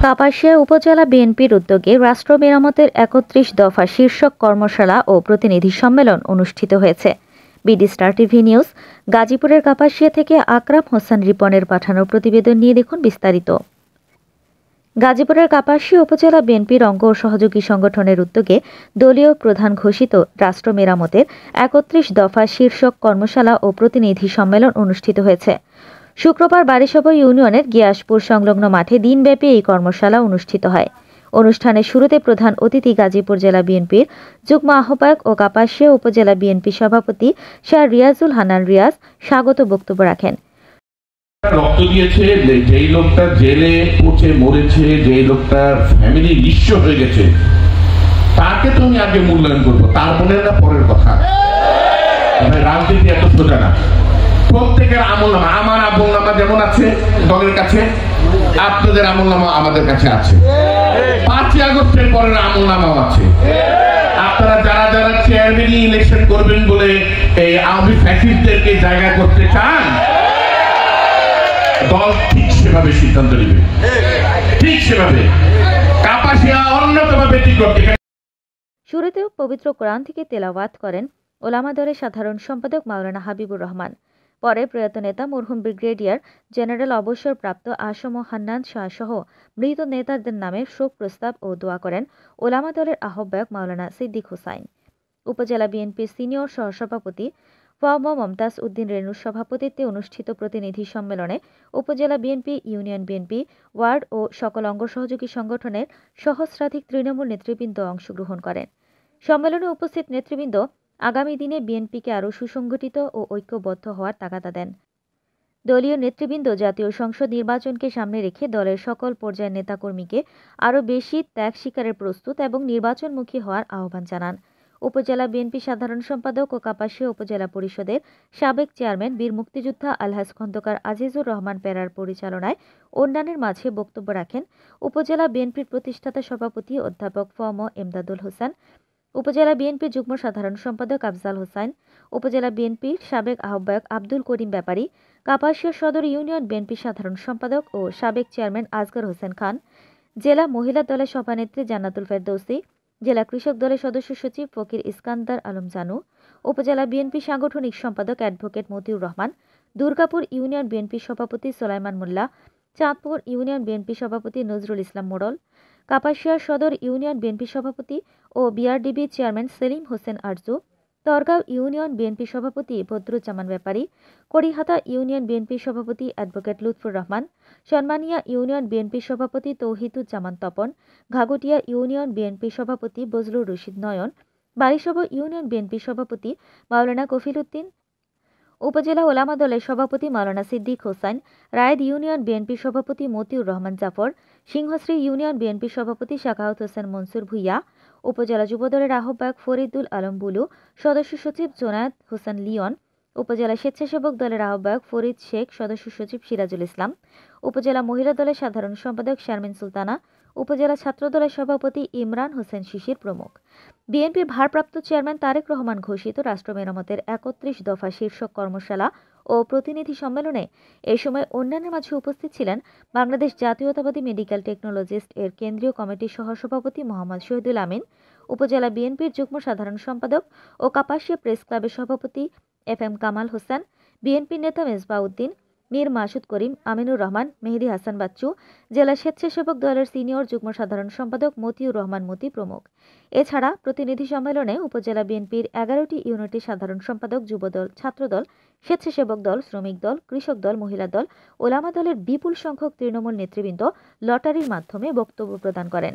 কাপাসিয়া উপজেলা বিএনপির উদ্যোগে রাষ্ট্র মেরামতের ৩১ দফা শীর্ষক কর্মশালা ও প্রতিনিধি সম্মেলন অনুষ্ঠিত হয়েছে। বিডি স্টার টিভি নিউজ গাজীপুরের কাপাসিয়া থেকে আকরাম হোসেন রিপনের পাঠানো প্রতিবেদন নিয়ে দেখুন বিস্তারিত। গাজীপুরের কাপাসিয়া উপজেলা বিএনপির অঙ্গ ও সহযোগী সংগঠনের উদ্যোগে দলীয় প্রধান ঘোষিত রাষ্ট্র মেরামতের ৩১ দফা শীর্ষক কর্মশালা ও প্রতিনিধি সম্মেলন অনুষ্ঠিত হয়েছে। শুক্রবার বারিসভা ইউনিয়নের গিয়াসপুর সংলগ্ন মাঠে দিনব্যাপী এই কর্মশালা অনুষ্ঠিত হয়। অনুষ্ঠানের শুরুতে প্রধান অতিথি গাজীপুর জেলা বিএনপির যুগ্ম আহ্বায়ক ও কাপাসিয়া উপজেলা বিএনপি সভাপতি শাহ রিয়াজুল হান্নান রিয়াজ স্বাগত বক্তব্য রাখেন। রক্ত দিয়েছে, যেই লোকটা জেলে পচে মরেছে, যেই লোকটার ফ্যামিলি নিঃস্ব হয়ে গেছে, তাকে তুমি আগে মূল্যায়ন করবো, তারপরে না পরের কথা। রাজনীতি এত সোজা না। প্রত্যেকের আমলনামা, আমার আমলনামা যেমন আছে দলের কাছে, আপনাদের আমলনামা আমাদের কাছে আছে। 5ই আগস্টের পরের আমলনামাও আছে। আপনারা যারা যারা চেয়ারম্যান ইলেকশন করবেন বলে এই আওয়ামী ফ্যাসিস্টদেরকে জায়গা করতে চান, দল ঠিক সেভাবে সিদ্ধান্ত নেবে, ঠিক সেভাবে। কাপাসিয়া অন্যতম ব্যতিক্রম। শুরুতেও পবিত্র কোরআন থেকে তেলাওয়াত করেন ওলামা দলের সাধারণ সম্পাদক মাওলানা হাবিবুর রহমান। পরে প্রয়াত নেতা মরহুম ব্রিগেডিয়ার জেনারেল অবসরপ্রাপ্ত আসম হান্নান শাহ সহ মৃত নেতাদের নামে শোক প্রস্তাব ও দোয়া করেন ওলামা দলের আহ্বায়ক মাওলানা সিদ্দিক হুসাইন। উপজেলা বিএনপির সিনিয়র সহসভাপতি ফম মমতাজ উদ্দিন রেণুর সভাপতিত্বে অনুষ্ঠিত প্রতিনিধি সম্মেলনে উপজেলা বিএনপি, ইউনিয়ন বিএনপি, ওয়ার্ড ও সকল অঙ্গ সহযোগী সংগঠনের সহস্রাধিক তৃণমূল নেতৃবৃন্দ অংশগ্রহণ করেন। সম্মেলনে উপস্থিত নেতৃবৃন্দ আগামী দিনে বিএনপিকে আরও সুসংগঠিত ও ঐক্যবদ্ধ হওয়ার তাগাদা দেন। দলীয় নেতৃবৃন্দ জাতীয় সংসদ নির্বাচনকে সামনে রেখে দলের সকল পর্যায়ের নেতাকর্মীকে আরও বেশি ত্যাগ স্বীকারের প্রস্তুত এবং নির্বাচনমুখী হওয়ার আহ্বান জানান। উপজেলা বিএনপি সাধারণ সম্পাদক ও কাপাসিয়া উপজেলা পরিষদের সাবেক চেয়ারম্যান বীর মুক্তিযোদ্ধা আলহাজ খন্দকার আজিজুর রহমান পেরার পরিচালনায় অন্যান্যের মাঝে বক্তব্য রাখেন উপজেলা বিএনপির প্রতিষ্ঠাতা সভাপতি অধ্যাপক ফম এমদাদুল হোসেন, উপজেলা বিএনপির যুগ্ম সাধারণ সম্পাদক আফজাল হোসেন, উপজেলা বিএনপির সাবেক আহ্বায়ক আব্দুল করিম ব্যাপারী, কাপাসিয়া সদর ইউনিয়ন বিএনপি সাধারণ সম্পাদক ও সাবেক চেয়ারম্যান আসগর হোসেন খান, জেলা মহিলা দলের সভানেত্রী জান্নাতুল ফেরদৌসী, জেলা কৃষক দলের সদস্য সচিব ফকির ইস্কান্দার আলম জানু, উপজেলা বিএনপি সাংগঠনিক সম্পাদক advocate Motiur Rahman, Durgapur union BNP সভাপতি সোলাইমান মোল্লা, চাঁদপুর ইউনিয়ন বিএনপি সভাপতি নজরুল ইসলাম মোড়ল, কাপাসিয়া সদর ইউনিয়ন বিএনপি সভাপতি ও BRDB chairman Selim Hossain Arju, Torgaon union BNP সভাপতি বদরুজ্জামান ব্যাপারী, কড়িহাতা ইউনিয়ন বিএনপি সভাপতি advocate Lutfur Rahman, Sanmania union BNP সভাপতি তৌহিদুজ্জামান তপন, ঘাগটিয়া ইউনিয়ন বিএনপি সভাপতি বজলুর রশিদ নয়ন, বারিসভা ইউনিয়ন বিএনপি সভাপতি মাওলানা কফিল উদ্দিন, উপজেলা ওলামা দলের সভাপতি Maulana Siddique Hossain, Raed union BNP সভাপতি মতিউর রহমান জাফর, সিংহশ্রী ইউনিয়ন বিএনপি সভাপতি শাখাওয়াত হোসেন মনসুর ভুইয়া, উপজেলা যুবদলের আহ্বায়ক ফরিদুল আলম বুলু, সদস্য সচিব জোনায়েদ হোসেন লিয়ন, উপজেলা স্বেচ্ছাসেবক দলের আহ্বায়ক ফরিদ শেখ, সদস্য সচিব সিরাজুল ইসলাম, উপজেলা মহিলা দলের সাধারণ সম্পাদক শারমিন সুলতানা, উপজেলা ছাত্র দলের সভাপতি ইমরান হোসেন শিশির প্রমুখ। বিএনপির ভারপ্রাপ্ত চেয়ারম্যান তারেক রহমান ঘোষিত রাষ্ট্র মেরামতের ৩১ দফা শীর্ষক কর্মশালা ও প্রতিনিধি সম্মেলনে এ সময় অন্যান্যের মাঝে উপস্থিত ছিলেন বাংলাদেশ জাতীয়তাবাদী মেডিকেল টেকনোলজিস্ট এর কেন্দ্রীয় কমিটির সহসভাপতি মোহাম্মদ শহীদুল আমিন, উপজেলা বিএনপির যুগ্ম সাধারণ সম্পাদক ও কাপাসিয়া প্রেস ক্লাবের সভাপতি FM কামাল হোসেন, বিএনপি নেতা মেজবা উদ্দিন, মীর মাসুদ করিম, আমিনুর রহমান, মেহেদী হাসান বাচ্চু, জেলা স্বেচ্ছাসেবক দলের সিনিয়র যুগ্ম সাধারণ সম্পাদক মতিউর রহমান মতি প্রমুখ। এছাড়া প্রতিনিধি সম্মেলনে উপজেলা বিএনপির 11টি ইউনিটের সাধারণ সম্পাদক, যুবদল, ছাত্রদল, স্বেচ্ছাসেবক দল, শ্রমিক দল, কৃষক দল, মহিলা দল, ওলামা দলের বিপুল সংখ্যক তৃণমূল নেতৃবৃন্দ লটারির মাধ্যমে বক্তব্য প্রদান করেন।